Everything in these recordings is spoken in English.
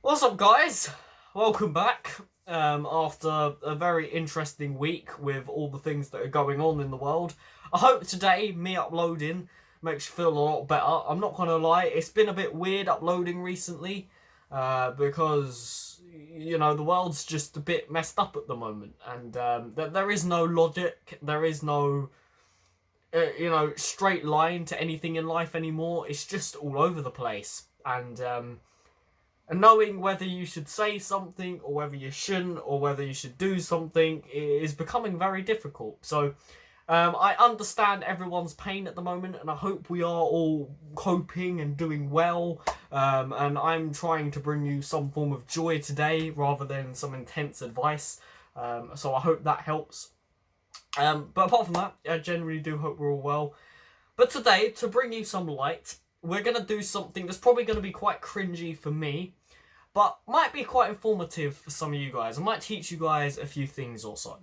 What's up, guys? Welcome back. After a very interesting week with all the things that are going on in the world, I hope today me uploading makes you feel a lot better. I'm not gonna lie, it's been a bit weird uploading recently, because the world's just a bit messed up at the moment, and there is no logic, there is no straight line to anything in life anymore. It's just all over the place, and knowing whether you should say something or whether you shouldn't or whether you should do something is becoming very difficult. So I understand everyone's pain at the moment, and I hope we are all coping and doing well. And I'm trying to bring you some form of joy today rather than some intense advice. So I hope that helps. But apart from that, I generally do hope we're all well. But today, to bring you some light, we're going to do something that's probably going to be quite cringy for me, but might be quite informative for some of you guys. I might teach you guys a few things or so.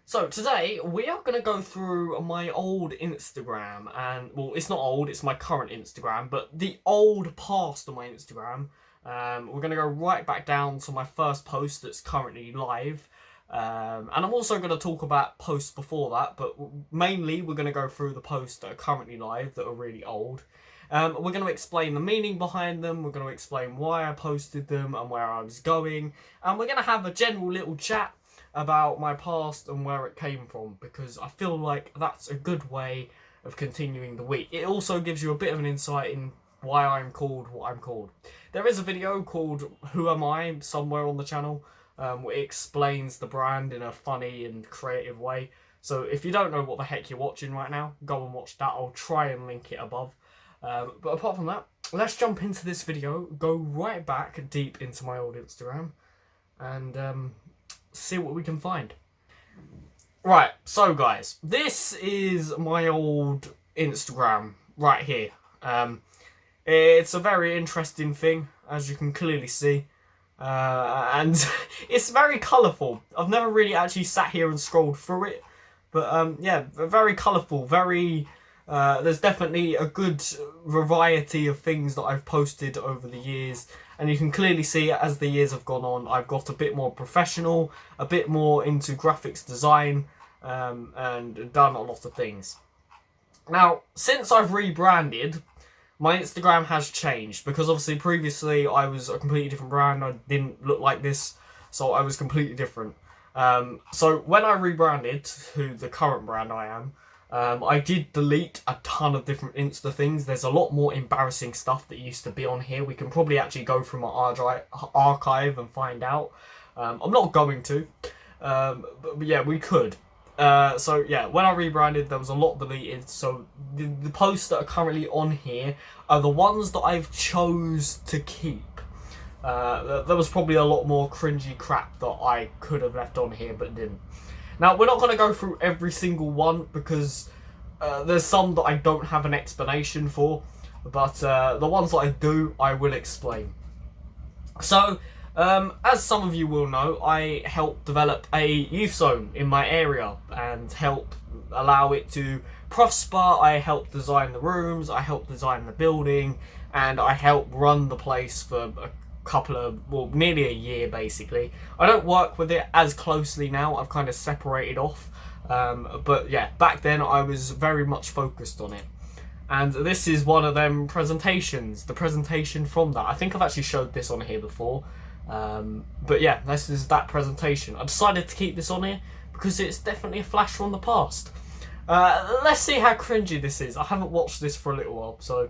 So today, we are going to go through my old Instagram, and, well, it's not old, it's my current Instagram, but the old past of my Instagram. We're going to go right back down to my first post that's currently live. And I'm also going to talk about posts before that, but mainly we're going to go through the posts that are currently live that are really old. We're going to explain the meaning behind them, we're going to explain why I posted them and where I was going, and we're going to have a general little chat about my past and where it came from, because I feel like that's a good way of continuing the week. It also gives you a bit of an insight in why I'm called what I'm called. There is a video called Who Am I somewhere on the channel, where it explains the brand in a funny and creative way. So if you don't know what the heck you're watching right now, go and watch that. I'll try and link it above. But apart from that, let's jump into this video, go right back deep into my old Instagram, and see what we can find. Right, so guys, this is my old Instagram right here. It's a very interesting thing, as you can clearly see. And it's very colourful. I've never really actually sat here and scrolled through it, but yeah, very colourful, very... there's definitely a good variety of things that I've posted over the years, and you can clearly see as the years have gone on, I've got a bit more professional, a bit more into graphics design, and done a lot of things. Now, since I've rebranded, my Instagram has changed, because obviously previously I was a completely different brand. I didn't look like this, so I was completely different. So when I rebranded to the current brand I am, I did delete a ton of different Insta things. There's a lot more embarrassing stuff that used to be on here. We can probably actually go through my archive and find out. I'm not going to, but yeah, we could. So yeah, when I rebranded, there was a lot deleted. So the posts that are currently on here are the ones that I've chose to keep. There was probably a lot more cringy crap that I could have left on here but didn't. Now, we're not going to go through every single one, because there's some that I don't have an explanation for, but the ones that I do, I will explain. So, as some of you will know, I help develop a youth zone in my area and help allow it to prosper. I help design the rooms, I help design the building, and I help run the place for nearly a year basically. I don't work with it as closely now, I've kind of separated off, but yeah, back then I was very much focused on it. And this is one of them presentations, the presentation from that. I think I've actually showed this on here before, but yeah, this is that presentation. I decided to keep this on here because it's definitely a flash from the past. Let's see how cringy this is. I haven't watched this for a little while, so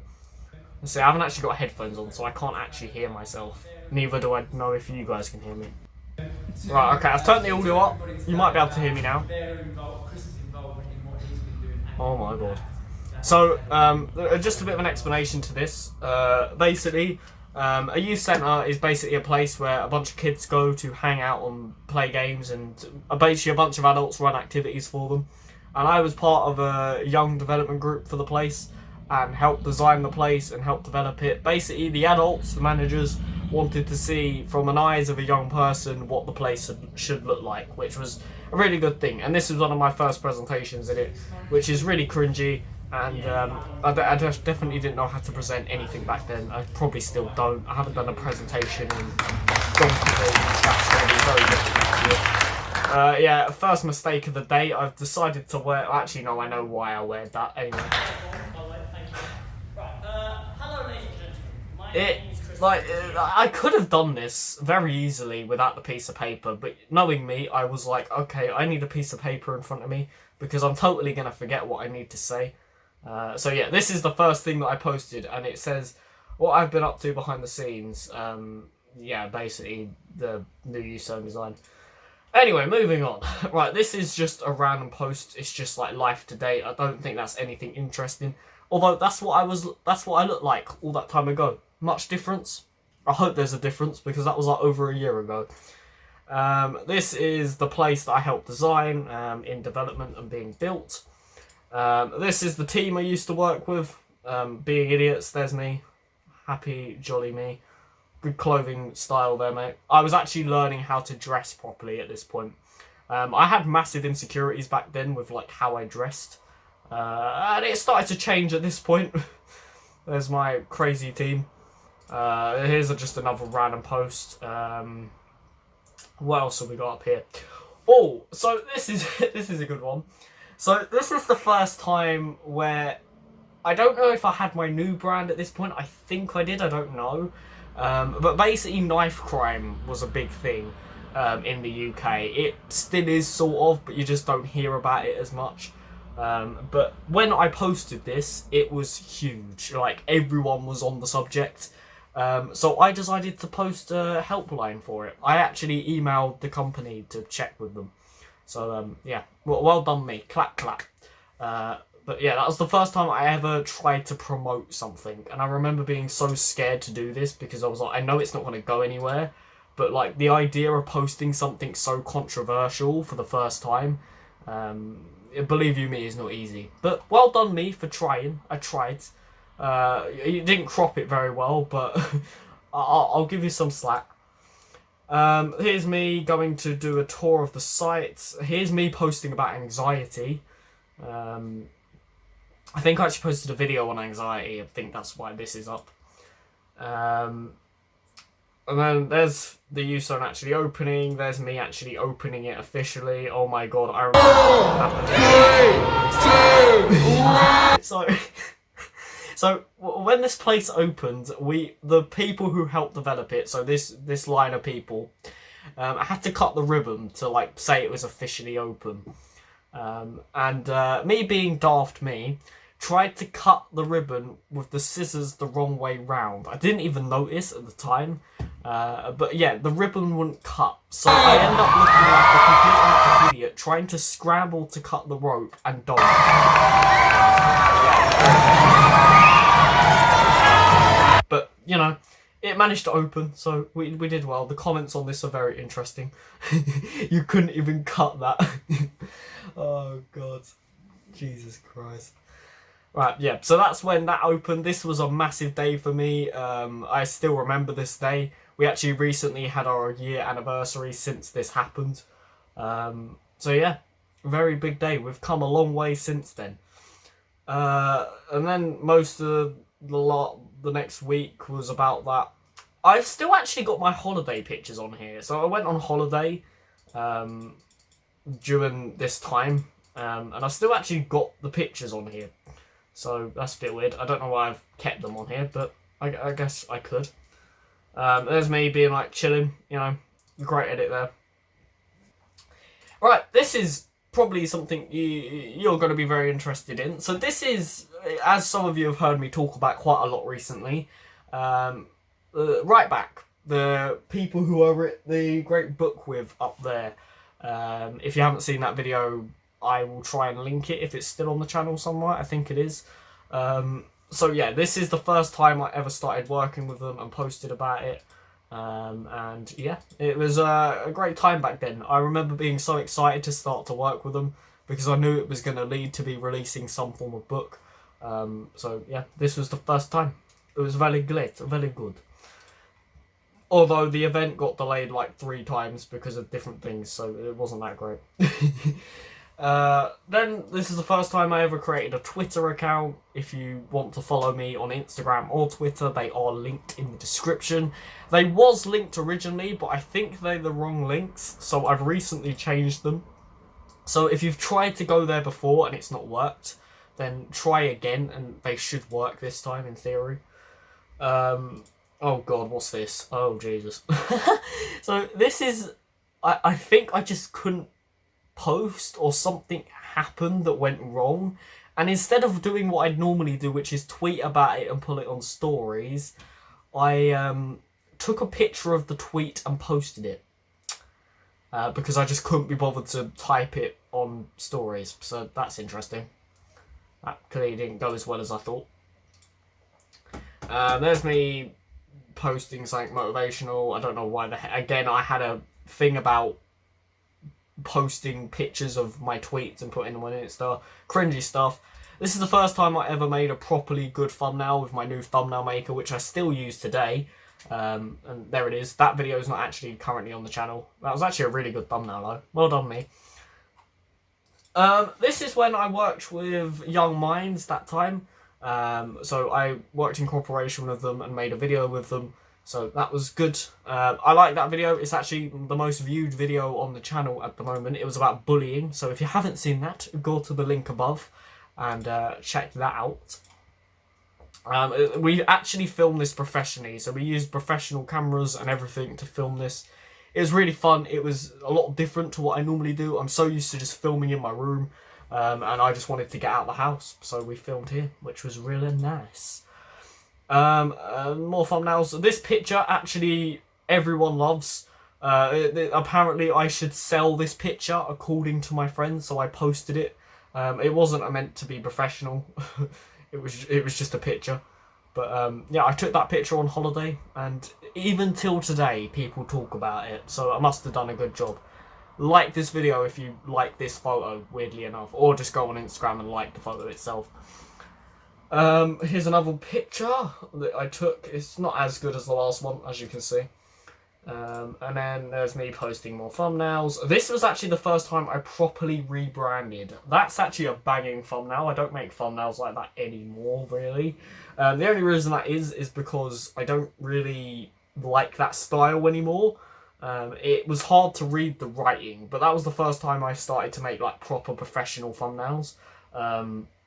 let's see. I haven't actually got headphones on, so I can't actually hear myself. Neither do I know if you guys can hear me. Right, okay, I've turned the audio up. You might be able to hear me now. Oh my god. So, just a bit of an explanation to this. Basically, a youth centre is basically a place where a bunch of kids go to hang out and play games, and basically a bunch of adults run activities for them. And I was part of a young development group for the place, and helped design the place and help develop it. Basically, the adults, the managers, wanted to see from an eyes of a young person what the place should look like, which was a really good thing. And this was one of my first presentations in it, which is really cringy. And I just definitely didn't know how to present anything back then. I probably still don't. I haven't done a presentation in donkey days. That's going to be very difficult. Yeah, first mistake of the day. I've decided to wear. Actually, no, I know why I wear that. Anyway. Hello, ladies and gentlemen. My name is Chris. I could have done this very easily without the piece of paper, but knowing me, I was like, okay, I need a piece of paper in front of me because I'm totally going to forget what I need to say. So yeah, this is the first thing that I posted, and it says what I've been up to behind the scenes. Yeah, basically the new USON design. Anyway, moving on. Right, this is just a random post. It's just like life to date. I don't think that's anything interesting. Although that's what I looked like all that time ago. Much difference? I hope there's a difference because that was like over a year ago. This is the place that I helped design in development and being built. This is the team I used to work with. Being idiots, there's me. Happy, jolly me. Good clothing style there, mate. I was actually learning how to dress properly at this point. I had massive insecurities back then with like how I dressed. And it started to change at this point. There's my crazy team. Here's just another random post. What else have we got up here? Oh, so this is a good one. So this is the first time where I don't know if I had my new brand at this point. I think I did. I don't know. But basically, knife crime was a big thing in the UK. It still is sort of, but you just don't hear about it as much. But when I posted this, it was huge. Like everyone was on the subject. So I decided to post a helpline for it. I actually emailed the company to check with them. So yeah, well done me. Clap, clap. But yeah, that was the first time I ever tried to promote something. And I remember being so scared to do this because I was like, I know it's not going to go anywhere. But like the idea of posting something so controversial for the first time, believe you me, is not easy. But well done me for trying. I tried. You didn't crop it very well, but I'll give you some slack. Here's me going to do a tour of the site. Here's me posting about anxiety. I think I actually posted a video on anxiety. I think that's why this is up. And then there's the USON actually opening. There's me actually opening it officially. Oh my god, I remember. So when this place opened, the people who helped develop it, so this line of people, I had to cut the ribbon to like say it was officially open. And me being daft me, tried to cut the ribbon with the scissors the wrong way round. I didn't even notice at the time. But yeah, the ribbon wouldn't cut. So I ended up looking like a complete idiot trying to scramble to cut the rope and dodge. But, you know, it managed to open, so we did well. The comments on this are very interesting. You couldn't even cut that. Oh, God. Jesus Christ. Right, yeah, so that's when that opened. This was a massive day for me. I still remember this day. We actually recently had our year anniversary since this happened. So yeah, very big day. We've come a long way since then. And then most of the next week was about that. I've still actually got my holiday pictures on here. So I went on holiday during this time. And I still actually got the pictures on here. So that's a bit weird. I don't know why I've kept them on here, but I guess I could. There's me being like chilling, you know, great edit there. Right, this is probably something you're going to be very interested in. So this is, as some of you have heard me talk about quite a lot recently, right back, the people who I wrote the great book with up there. If you haven't seen that video, I will try and link it if it's still on the channel somewhere. I think it is. So yeah, this is the first time I ever started working with them and posted about it. And yeah, it was a great time back then. I remember being so excited to start to work with them because I knew it was going to lead to be releasing some form of book. So yeah, this was the first time. It was very great, very good. Although the event got delayed like 3 times because of different things, so it wasn't that great. Then this is the first time I ever created a Twitter account. If you want to follow me on Instagram or Twitter, they are linked in the description. They was linked originally, but I think they're the wrong links, so I've recently changed them. So if you've tried to go there before and it's not worked, then try again, and they should work this time in theory. Oh god, what's this? Oh Jesus. So this is, I think I just couldn't post, or something happened that went wrong, and instead of doing what I'd normally do, which is tweet about it and put it on stories, I took a picture of the tweet and posted it because I just couldn't be bothered to type it on stories. So that's interesting. That clearly didn't go as well as I thought. There's me posting something motivational. I don't know why again, I had a thing about posting pictures of my tweets and putting them on Insta. Cringy stuff. This is the first time I ever made a properly good thumbnail with my new thumbnail maker, which I still use today. And there it is. That video is not actually currently on the channel. That was actually a really good thumbnail though. Well done me. This is when I worked with Young Minds that time. So I worked in cooperation with them and made a video with them. So that was good. I like that video. It's actually the most viewed video on the channel at the moment. It was about bullying. So if you haven't seen that, go to the link above and check that out. We actually filmed this professionally. So we used professional cameras and everything to film this. It was really fun. It was a lot different to what I normally do. I'm so used to just filming in my room. And I just wanted to get out of the house. So we filmed here, which was really nice. More thumbnails. This picture actually everyone loves. Apparently I should sell this picture according to my friends, so I posted it. It wasn't meant to be professional. it was just a picture. But yeah, I took that picture on holiday, and even till today people talk about it, so I must have done a good job. Like this video if you like this photo, weirdly enough, or just go on Instagram and like the photo itself. Here's another picture that I took. It's not as good as the last one, as you can see. And then there's me posting more thumbnails. This was actually the first time I properly rebranded. That's actually a banging thumbnail. I don't make thumbnails like that anymore, really. The only reason that is because I don't really like that style anymore. It was hard to read the writing, but that was the first time I started to make like proper professional thumbnails.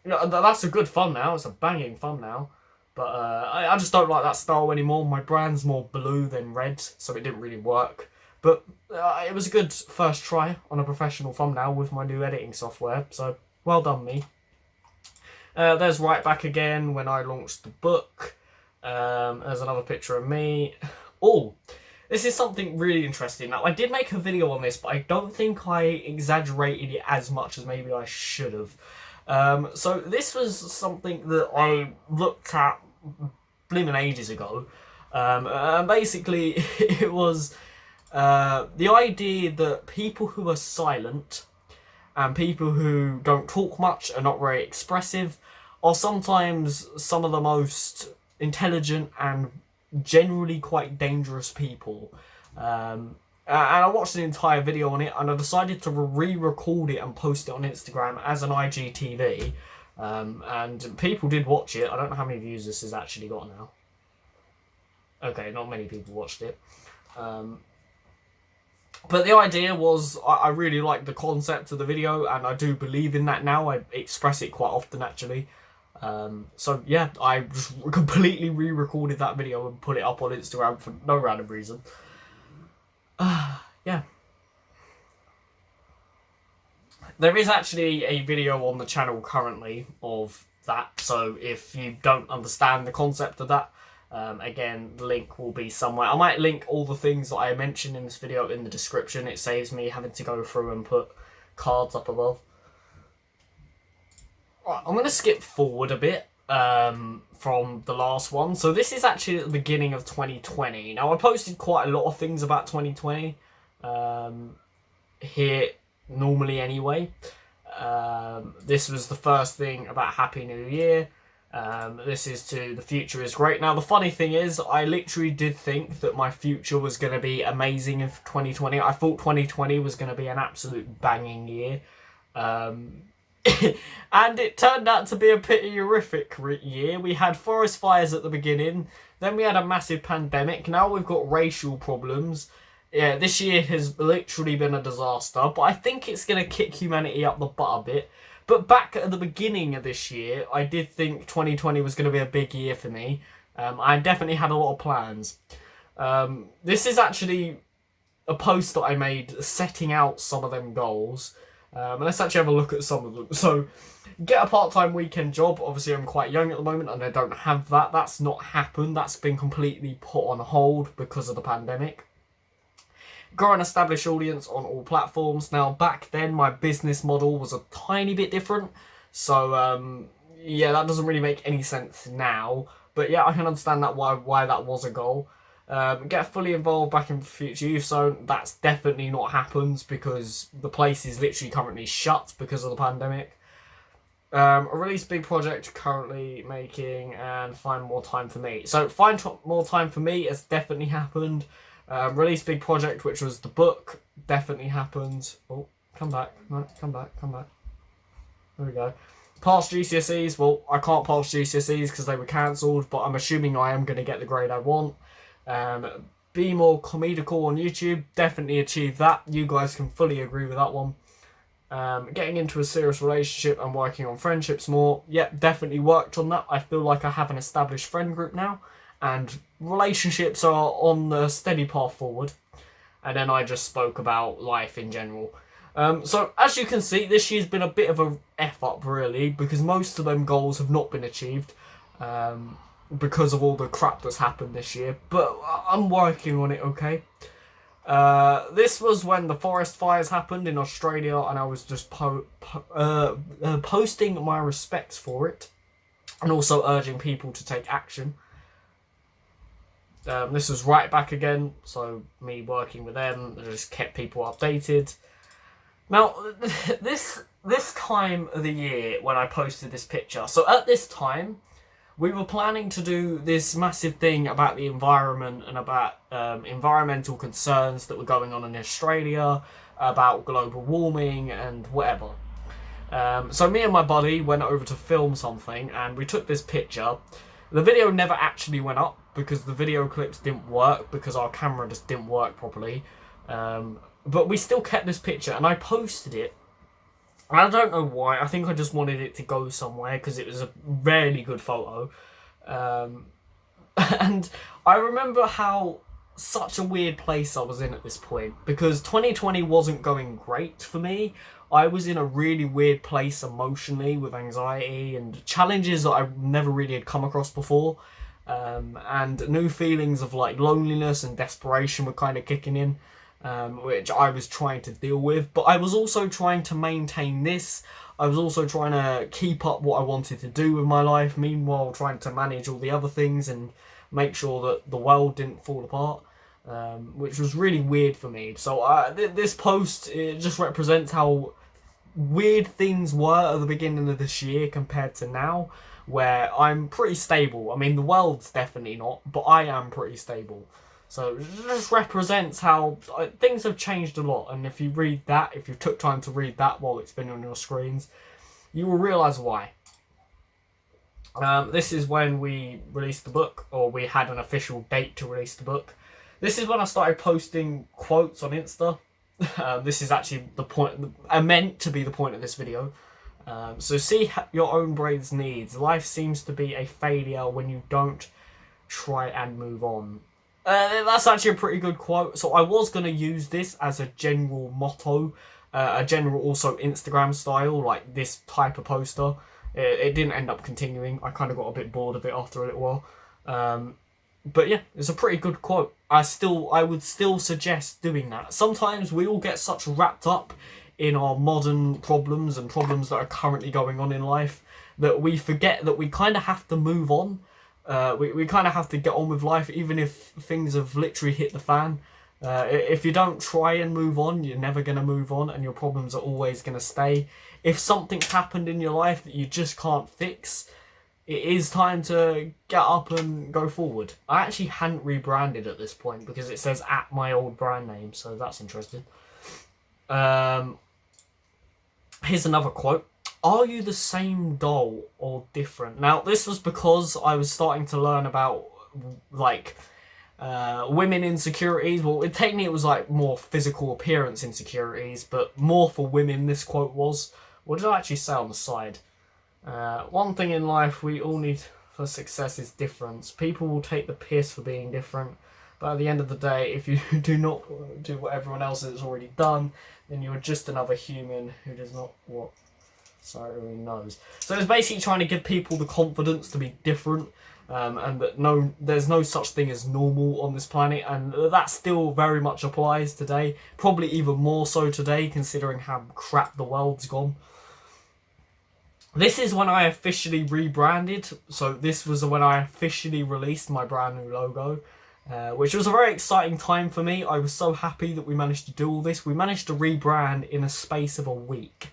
That's a good thumbnail. It's a banging thumbnail. But I just don't like that style anymore. My brand's more blue than red, so it didn't really work. But it was a good first try on a professional thumbnail with my new editing software. So, well done me. There's right back again when I launched the book. There's another picture of me. Oh, this is something really interesting. Now, I did make a video on this, but I don't think I exaggerated it as much as maybe I should have. So this was something that I looked at blimmin' ages ago. Basically, it was the idea that people who are silent and people who don't talk much, are not very expressive, are sometimes some of the most intelligent and generally quite dangerous people. And I watched an entire video on it, and I decided to re-record it and post it on Instagram as an IGTV. And people did watch it. I don't know how many views this has actually got now. Okay, not many people watched it. But the idea was, I really liked the concept of the video, and I do believe in that now. I express it quite often, actually. So yeah, I just completely re-recorded that video and put it up on Instagram for no random reason. Yeah. There is actually a video on the channel currently of that, so if you don't understand the concept of that, again, the link will be somewhere. I might link all the things that I mentioned in this video in the description. It saves me having to go through and put cards up above. Right, I'm going to skip forward a bit from the last one. So this is actually at the beginning of 2020. Now, I posted quite a lot of things about 2020 here normally anyway. This was the first thing about Happy New Year. This is to the future is great. Now, the funny thing is, I literally did think that my future was going to be amazing in 2020. I thought 2020 was going to be an absolute banging year. And it turned out to be a pretty horrific year. We had forest fires at the beginning, then we had a massive pandemic, now we've got racial problems. Yeah, this year has literally been a disaster, but I think it's going to kick humanity up the butt a bit. But back at the beginning of this year, I did think 2020 was going to be a big year for me. I definitely had a lot of plans. This is actually a post that I made setting out some of them goals. And let's actually have a look at some of them. So, get a part-time weekend job. Obviously, I'm quite young at the moment and I don't have that. That's not happened. That's been completely put on hold because of the pandemic. Grow an established audience on all platforms. Now, back then, my business model was a tiny bit different. So, yeah, that doesn't really make any sense now. But yeah, I can understand that why that was a goal. Get fully involved back in Future Youth Zone. That's definitely not happened because the place is literally currently shut because of the pandemic. A release big project currently making and find more time for me. So find more time for me has definitely happened. Release big project, which was the book, definitely happened. Oh, come back. No, come back. There we go. Pass GCSEs. Well, I can't pass GCSEs because they were cancelled, but I'm assuming I am going to get the grade I want. Be more comedical on YouTube, definitely achieve that. You guys can fully agree with that one. Getting into a serious relationship and working on friendships more, yeah, definitely worked on that. I feel like I have an established friend group now, and relationships are on the steady path forward. And then I just spoke about life in general. So as you can see, this year's been a bit of a F up really, because most of them goals have not been achieved. Because of all the crap that's happened this year, but I'm working on it, okay? This was when the forest fires happened in Australia, and I was just posting my respects for it, and also urging people to take action. This was right back again, so me working with them, I just kept people updated. Now, this time of the year when I posted this picture, so at this time, we were planning to do this massive thing about the environment and about environmental concerns that were going on in Australia, about global warming and whatever. So me and my buddy went over to film something and we took this picture. The video never actually went up because the video clips didn't work because our camera just didn't work properly. But we still kept this picture and I posted it. I don't know why. I think I just wanted it to go somewhere because it was a really good photo. And I remember how such a weird place I was in at this point because 2020 wasn't going great for me. I was in a really weird place emotionally with anxiety and challenges that I never really had come across before. And new feelings of like loneliness and desperation were kind of kicking in. Which I was trying to deal with, but I was also trying to maintain this. I was also trying to keep up what I wanted to do with my life, meanwhile trying to manage all the other things and make sure that the world didn't fall apart, which was really weird for me. So this post, it just represents how weird things were at the beginning of this year compared to now, where I'm pretty stable. I mean, the world's definitely not, but I am pretty stable. So it just represents how things have changed a lot. And if you read that, if you took time to read that while it's been on your screens, you will realise why. This is when we released the book, or we had an official date to release the book. This is when I started posting quotes on Insta. This is actually the point, meant to be the point of this video. So see your own brain's needs. Life seems to be a failure when you don't try and move on. That's actually a pretty good quote. So I was going to use this as a general motto, a general also Instagram style, like this type of poster. It didn't end up continuing. I kind of got a bit bored of it after a little while. But yeah, it's a pretty good quote. I would still suggest doing that. Sometimes we all get such wrapped up in our modern problems and problems that are currently going on in life that we forget that we kind of have to move on. We kind of have to get on with life even if things have literally hit the fan. If you don't try and move on, you're never going to move on and your problems are always going to stay. If something's happened in your life that you just can't fix, it is time to get up and go forward. I actually hadn't rebranded at this point because it says at my old brand name, so that's interesting. Here's another quote. Are you the same doll or different? Now, this was because I was starting to learn about, like, women insecurities. Well, technically it was like more physical appearance insecurities, but more for women, this quote was. What did I actually say on the side? One thing in life we all need for success is difference. People will take the piss for being different, but at the end of the day, if you do not do what everyone else has already done, then you're just another human who does not what sorry knows. So it's basically trying to give people the confidence to be different, and that there's no such thing as normal on this planet, and that still very much applies today. Probably even more so today, considering how crap the world's gone. This is when I officially rebranded. So this was when I officially released my brand new logo, which was a very exciting time for me. I was so happy that we managed to do all this. We managed to rebrand in a space of a week,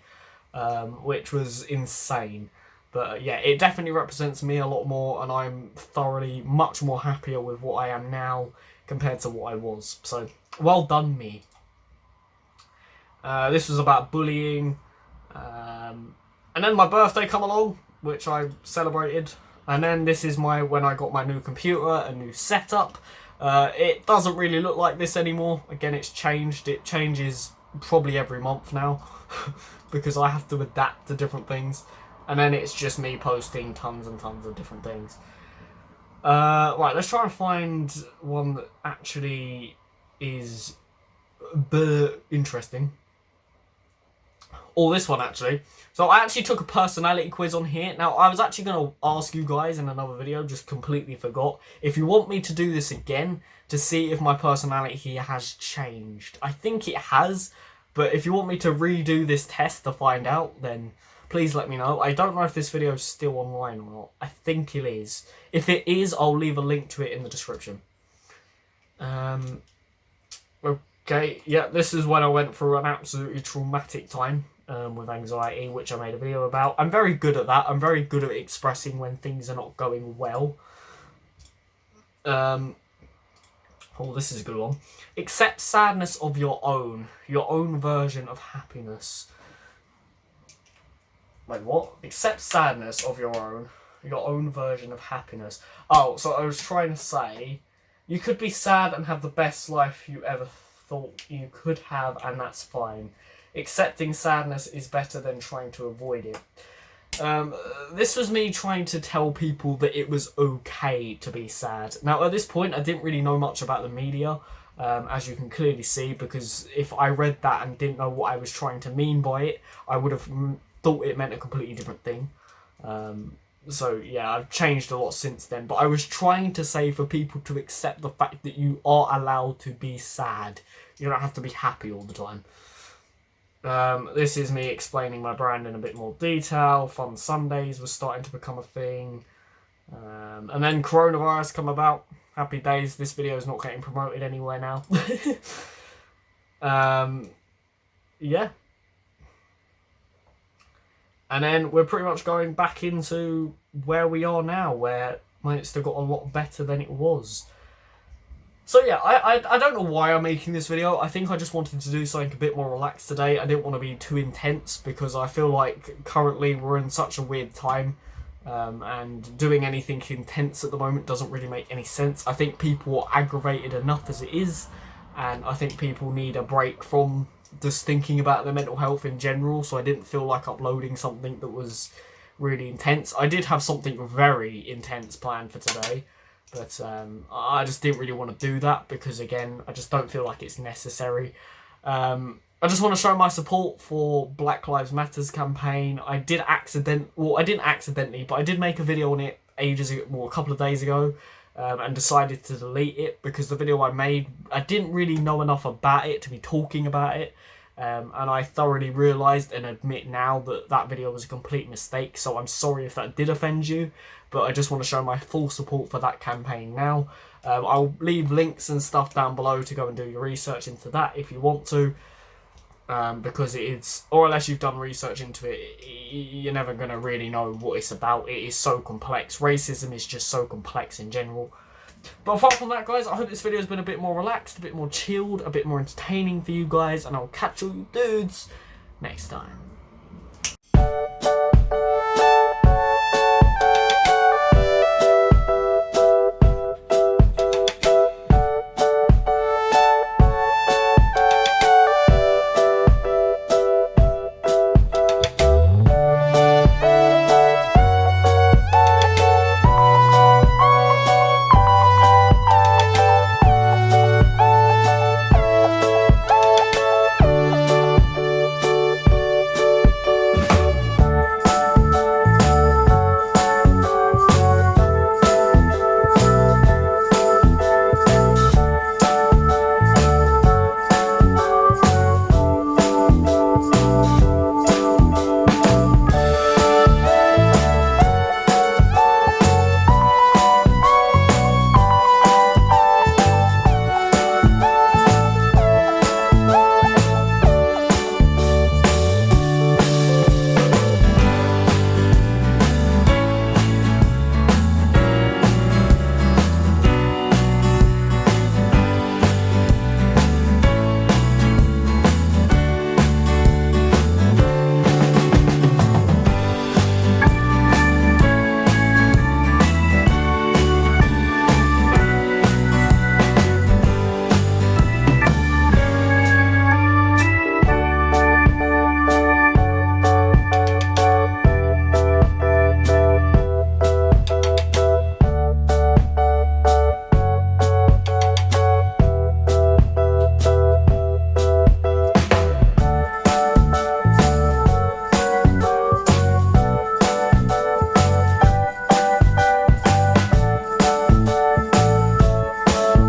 which was insane. But yeah, it definitely represents me a lot more, and I'm thoroughly much more happier with what I am now compared to what I was. So well done me. This was about bullying. And then my birthday come along, which I celebrated. And then this is when I got my new computer, a new setup. It doesn't really look like this anymore. Again, it's changed. It changes probably every month now because I have to adapt to different things. And then it's just me posting tons and tons of different things. Right, let's try and find one that actually is interesting. Or this one, actually. So I actually took a personality quiz on here. Now, I was actually going to ask you guys in another video, just completely forgot. If you want me to do this again, to see if my personality here has changed. I think it has, but if you want me to redo this test to find out, then please let me know. I don't know if this video is still online or not. I think it is. If it is, I'll leave a link to it in the description. Okay, yeah, this is when I went through an absolutely traumatic time. With anxiety, which I made a video about. I'm very good at that. I'm very good at expressing when things are not going well. Oh, this is a good one. Accept sadness of your own version of happiness. Wait, what? Accept sadness of your own version of happiness. Oh, so I was trying to say, you could be sad and have the best life you ever thought you could have, and that's fine. Accepting sadness is better than trying to avoid it. This was me trying to tell people that it was okay to be sad. Now, at this point, I didn't really know much about the media, as you can clearly see, because if I read that and didn't know what I was trying to mean by it, I would have thought it meant a completely different thing. So, yeah, I've changed a lot since then, but I was trying to say for people to accept the fact that you are allowed to be sad. You don't have to be happy all the time. This is me explaining my brand in a bit more detail. Fun Sundays was starting to become a thing. And then coronavirus come about. Happy days. This video is not getting promoted anywhere now. Yeah. And then we're pretty much going back into where we are now, where my Insta got a lot better than it was. So yeah, I don't know why I'm making this video. I think I just wanted to do something a bit more relaxed today. I didn't want to be too intense because I feel like currently we're in such a weird time, and doing anything intense at the moment doesn't really make any sense. I think people are aggravated enough as it is, and I think people need a break from just thinking about their mental health in general, so I didn't feel like uploading something that was really intense. I did have something very intense planned for today, but I just didn't really want to do that because, again, I just don't feel like it's necessary. I just want to show my support for Black Lives Matter's campaign. I didn't accidentally, but I did make a video on it ages ago, well, a couple of days ago, and decided to delete it because the video I made, I didn't really know enough about it to be talking about it. And I thoroughly realised and admit now that that video was a complete mistake, so I'm sorry if that did offend you, but I just want to show my full support for that campaign now. I'll leave links and stuff down below to go and do your research into that if you want to, because it is, or unless you've done research into it, you're never going to really know what it's about. It is so complex. Racism is just so complex in general. But apart from that, guys, I hope this video has been a bit more relaxed, a bit more chilled, a bit more entertaining for you guys, and I'll catch all you dudes next time.